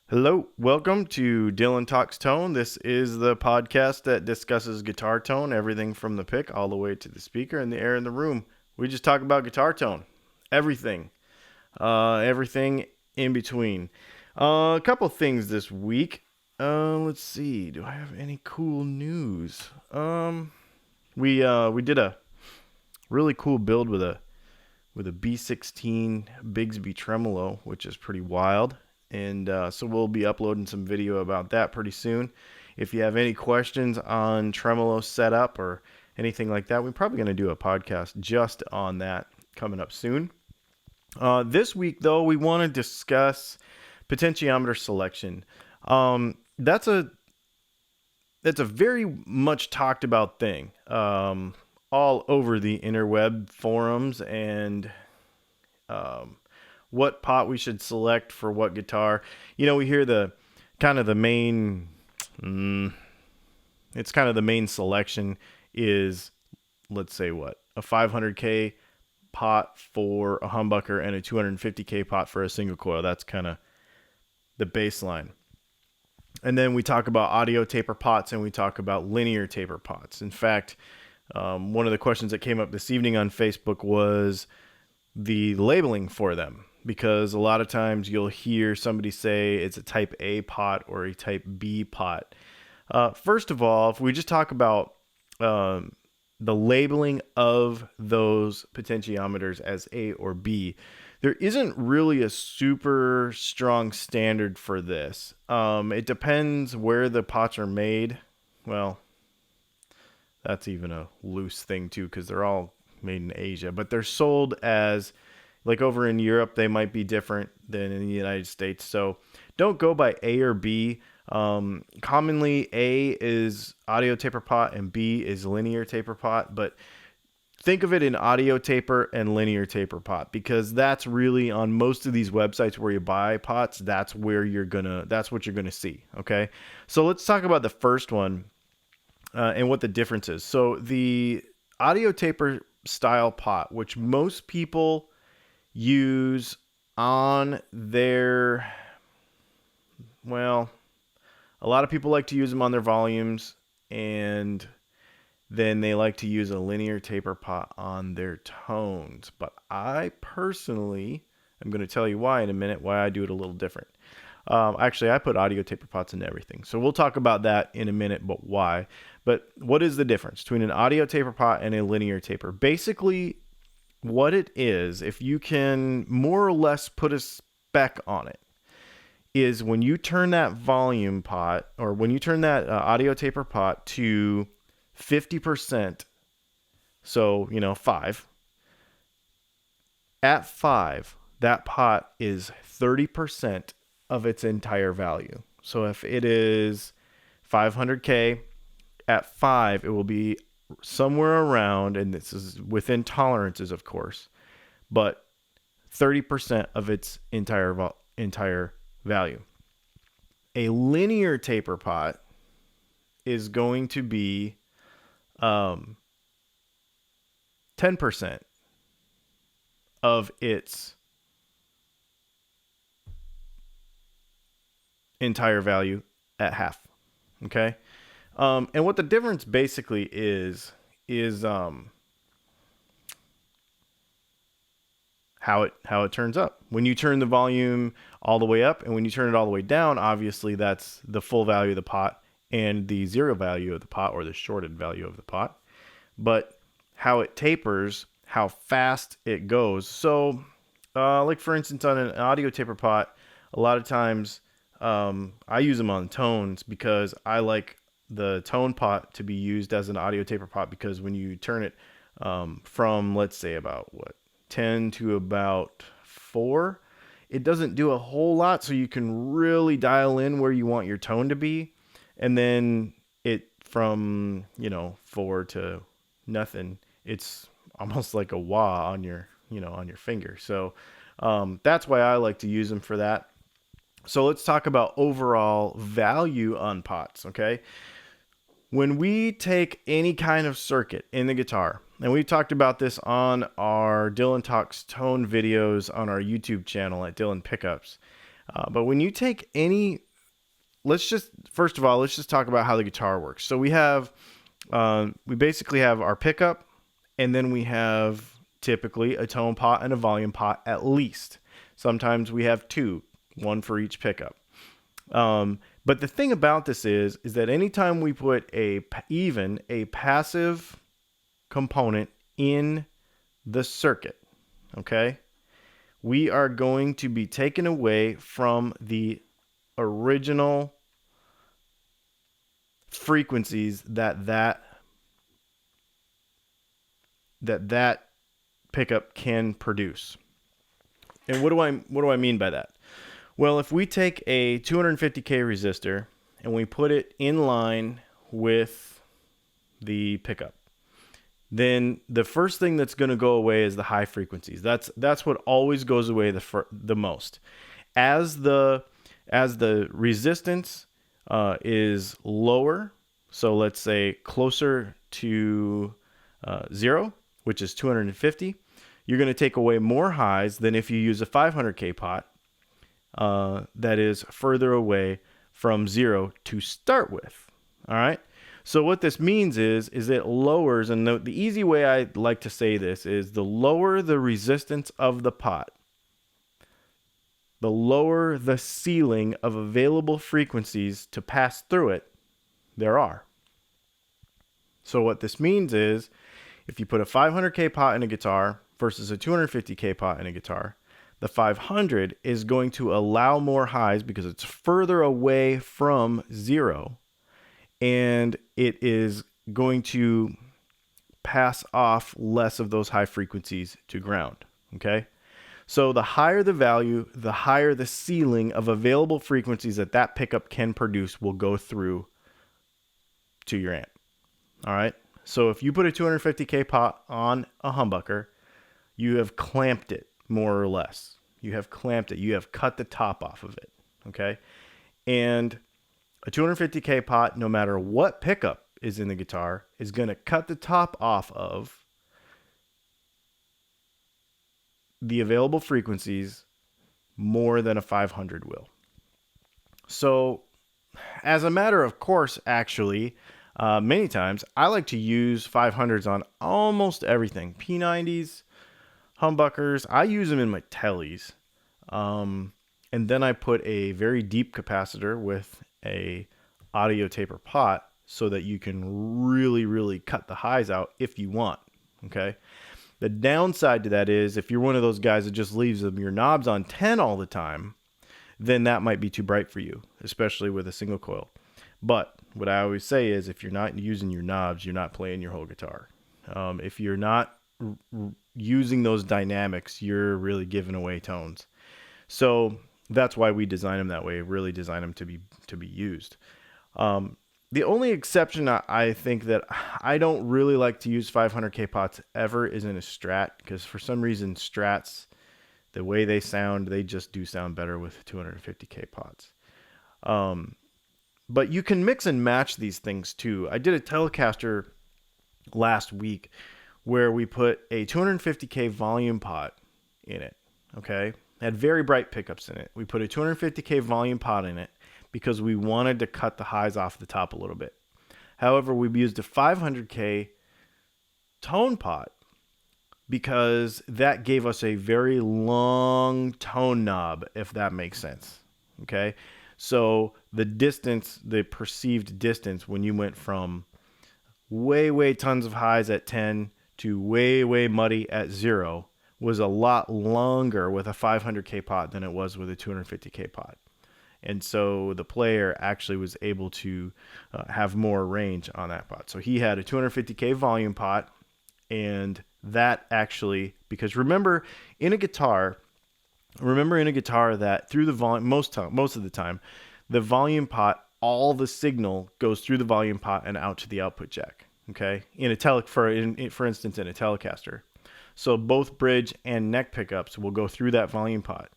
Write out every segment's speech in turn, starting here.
Hello, welcome to Dylan Talks Tone. This is the podcast that discusses guitar tone, everything from the pick all the way to the speaker and the air in the room. We just talk about guitar tone, everything, everything in between. A couple things this week. Let's see. Do I have any cool news? We did a really cool build with a B16 Bigsby tremolo, which is pretty wild. And so we'll be uploading some video about that pretty soon. If you have any questions on tremolo setup or anything like that, we're probably going to do a podcast just on that coming up soon. This week, though, we want to discuss potentiometer selection. That's a very much talked about thing all over the interweb forums and what pot we should select for what guitar. You know, we hear the kind of the main, it's kind of the main selection is, let's say what, a 500K pot for a humbucker and a 250K pot for a single coil. That's kind of the baseline. And then we talk about audio taper pots and we talk about linear taper pots. In fact, one of the questions that came up this evening on Facebook was the labeling for them, because a lot of times you'll hear somebody say it's a type A pot or a type B pot. First of all, if we just talk about the labeling of those potentiometers as A or B, there isn't really a super strong standard for this. It depends where the pots are made. Well, that's even a loose thing too, because they're all made in Asia, but they're sold as, like over in Europe, they might be different than in the United States. So don't go by A or B. Commonly, A is audio taper pot and B is linear taper pot. But think of it in audio taper and linear taper pot, because that's really on most of these websites where you buy pots. That's what you're gonna see. Okay, so let's talk about the first one and what the difference is. So the audio taper style pot, which most people use on their, well, a lot of people like to use them on their volumes, and then they like to use a linear taper pot on their tones. But I personally, I'm going to tell you why in a minute, why I do it a little different. Actually, I put audio taper pots in everything. So we'll talk about that in a minute, but why. But what is the difference between an audio taper pot and a linear taper? Basically, what it is, if you can more or less put a spec on it, is when you turn that volume pot, or when you turn that audio taper pot to 50%, so, 5, at 5, that pot is 30% of its entire value. So if it is 500K, at 5, it will be somewhere around, and this is within tolerances, of course, but 30% of its entire value. A linear taper pot is going to be 10% of its entire value at half. Okay? And what the difference basically is how it turns up. When you turn the volume all the way up and when you turn it all the way down, obviously that's the full value of the pot and the zero value of the pot, or the shorted value of the pot. But how it tapers, how fast it goes. So, like for instance, on an audio taper pot, a lot of times I use them on tones because I like the tone pot to be used as an audio taper pot, because when you turn it from, let's say, about 10 to about 4, it doesn't do a whole lot, so you can really dial in where you want your tone to be. And then it from 4 to nothing, it's almost like a wah on your on your finger. So that's why I like to use them for that. So let's talk about overall value on pots. Okay, when we take any kind of circuit in the guitar, and we've talked about this on our Dylan Talks Tone videos on our YouTube channel at Dylan Pickups, But when you take any, first of all, let's just talk about how the guitar works. So we basically have our pickup, and then we have typically a tone pot and a volume pot at least. Sometimes we have two, one for each pickup. But the thing about this is that anytime we put a passive component in the circuit, okay, we are going to be taken away from the original frequencies that pickup can produce. And what do I mean by that? Well, if we take a 250K resistor and we put it in line with the pickup, then the first thing that's going to go away is the high frequencies. That's what always goes away the most. As the resistance is lower, so let's say closer to 0, which is 250, you're going to take away more highs than if you use a 500K pot that is further away from 0 to start with. All right. So what this means is it lowers, and the easy way I like to say this is the lower the resistance of the pot, the lower the ceiling of available frequencies to pass through it there are. So what this means is if you put a 500K pot in a guitar versus a 250K pot in a guitar, the 500 is going to allow more highs because it's further away from 0, and it is going to pass off less of those high frequencies to ground. Okay? So the higher the value, the higher the ceiling of available frequencies that pickup can produce will go through to your amp. All right? So if you put a 250K pot on a humbucker, you have clamped it, more or less. You have clamped it. You have cut the top off of it. Okay? And a 250K pot, no matter what pickup is in the guitar, is going to cut the top off of the available frequencies more than a 500 will. So, as a matter of course, actually, many times I like to use 500s on almost everything. P90s, humbuckers, I use them in my tellies. And then I put a very deep capacitor with a audio taper pot so that you can really, really cut the highs out if you want. Okay. The downside to that is if you're one of those guys that just leaves your knobs on 10 all the time, then that might be too bright for you, especially with a single coil. But what I always say is if you're not using your knobs, you're not playing your whole guitar. If you're not using those dynamics, you're really giving away tones. So that's why we design them that way, really design them to be used. The only exception I think that I don't really like to use 500K pots ever is in a Strat, because for some reason Strats, the way they sound, they just do sound better with 250K pots. But you can mix and match these things too. I did a Telecaster last week where we put a 250K volume pot in it. Okay, it had very bright pickups in it. We put a 250K volume pot in it because we wanted to cut the highs off the top a little bit. However, we used a 500K tone pot because that gave us a very long tone knob, if that makes sense. Okay, so the distance, the perceived distance when you went from way tons of highs at 10 to way muddy at 0 was a lot longer with a 500K pot than it was with a 250K pot. And so the player actually was able to have more range on that pot. So he had a 250K volume pot, and that actually, because remember in a guitar that through the volume, most of the time, the volume pot, all the signal goes through the volume pot and out to the output jack. Okay, for instance, in a Telecaster, so both bridge and neck pickups will go through that volume pot,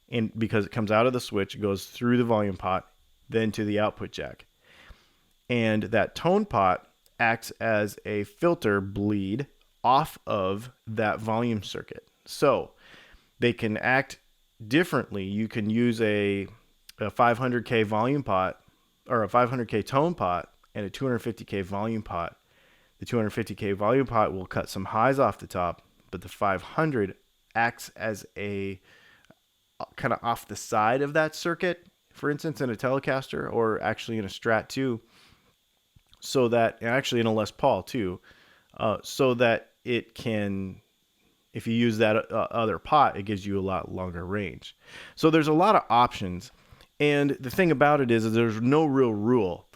and because it comes out of the switch, it goes through the volume pot, then to the output jack, and that tone pot acts as a filter bleed off of that volume circuit, so they can act differently, you can use a 500K volume pot or a 500K tone pot and a 250K volume pot. The 250K volume pot will cut some highs off the top, but the 500 acts as a kind of off the side of that circuit, for instance, in a Telecaster or actually in a Strat 2, so that, and actually in a Les Paul too, so that it can, if you use that other pot, it gives you a lot longer range. So there's a lot of options. And the thing about it is there's no real rule.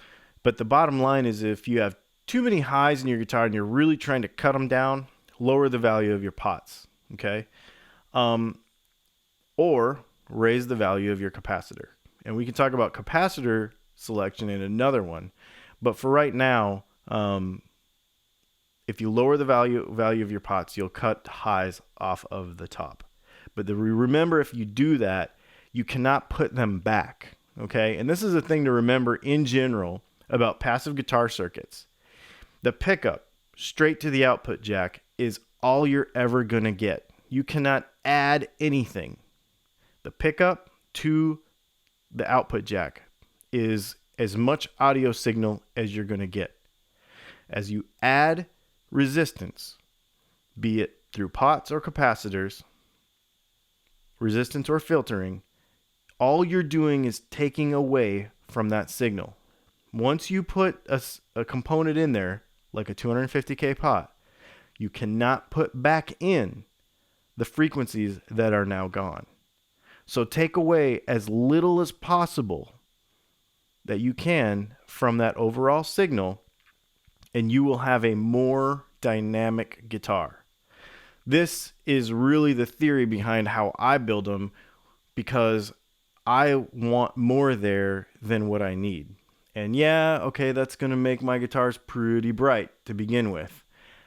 But the bottom line is if you have too many highs in your guitar and you're really trying to cut them down, lower the value of your pots, okay? Or raise the value of your capacitor. And we can talk about capacitor selection in another one. But for right now, if you lower the value of your pots, you'll cut highs off of the top. But remember, if you do that, you cannot put them back, okay? And this is a thing to remember in general about passive guitar circuits. The pickup straight to the output jack is all you're ever going to get. You cannot add anything. The pickup to the output jack is as much audio signal as you're going to get. As you add resistance, be it through pots or capacitors, resistance or filtering, all you're doing is taking away from that signal. Once you put a component in there, like a 250K pot, you cannot put back in the frequencies that are now gone. So take away as little as possible that you can from that overall signal, and you will have a more dynamic guitar. This is really the theory behind how I build them, because I want more there than what I need. And yeah, okay, that's going to make my guitars pretty bright to begin with.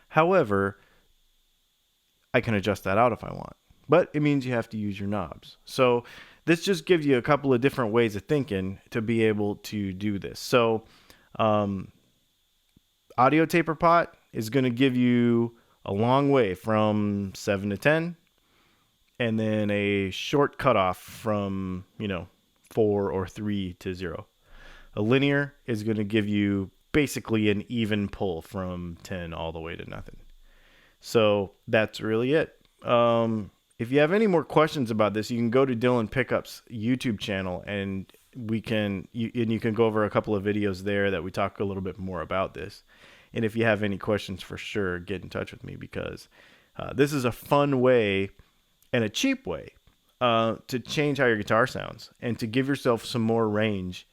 However, I can adjust that out if I want. But it means you have to use your knobs. So this just gives you a couple of different ways of thinking to be able to do this. So audio taper pot is going to give you a long way from 7 to 10, and then a short cutoff from 4 or 3 to 0. A linear is going to give you basically an even pull from 10 all the way to nothing. So that's really it. If you have any more questions about this, you can go to Dylan Pickup's YouTube channel, and you can go over a couple of videos there that we talk a little bit more about this. And if you have any questions, for sure, get in touch with me, because this is a fun way and a cheap way to change how your guitar sounds and to give yourself some more range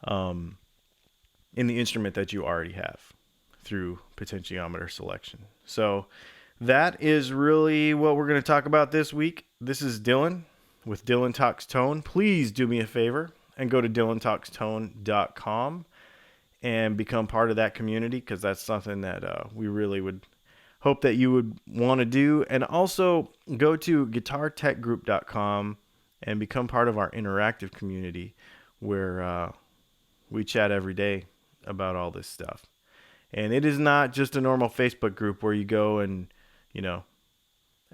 in the instrument that you already have through potentiometer selection. So that is really what we're going to talk about this week. This is Dylan with Dylan Talks Tone. Please do me a favor and go to dylantalkstone.com and become part of that community, because that's something that we really would hope that you would want to do. And also go to guitartechgroup.com and become part of our interactive community, where we chat every day about all this stuff. And it is not just a normal Facebook group where you go and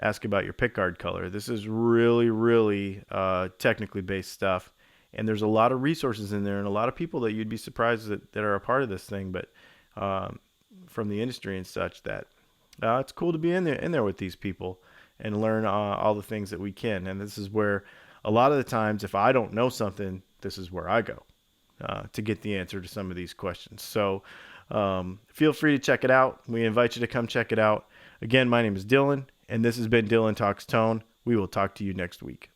ask about your pickguard color. This is really, really technically based stuff. And there's a lot of resources in there and a lot of people that you'd be surprised that are a part of this thing, but from the industry and such, that it's cool to be in there with these people and learn all the things that we can. And this is where a lot of the times, if I don't know something, this is where I go to get the answer to some of these questions. So feel free to check it out. We invite you to come check it out. Again, my name is Dylan, and this has been Dylan Talks Tone. We will talk to you next week.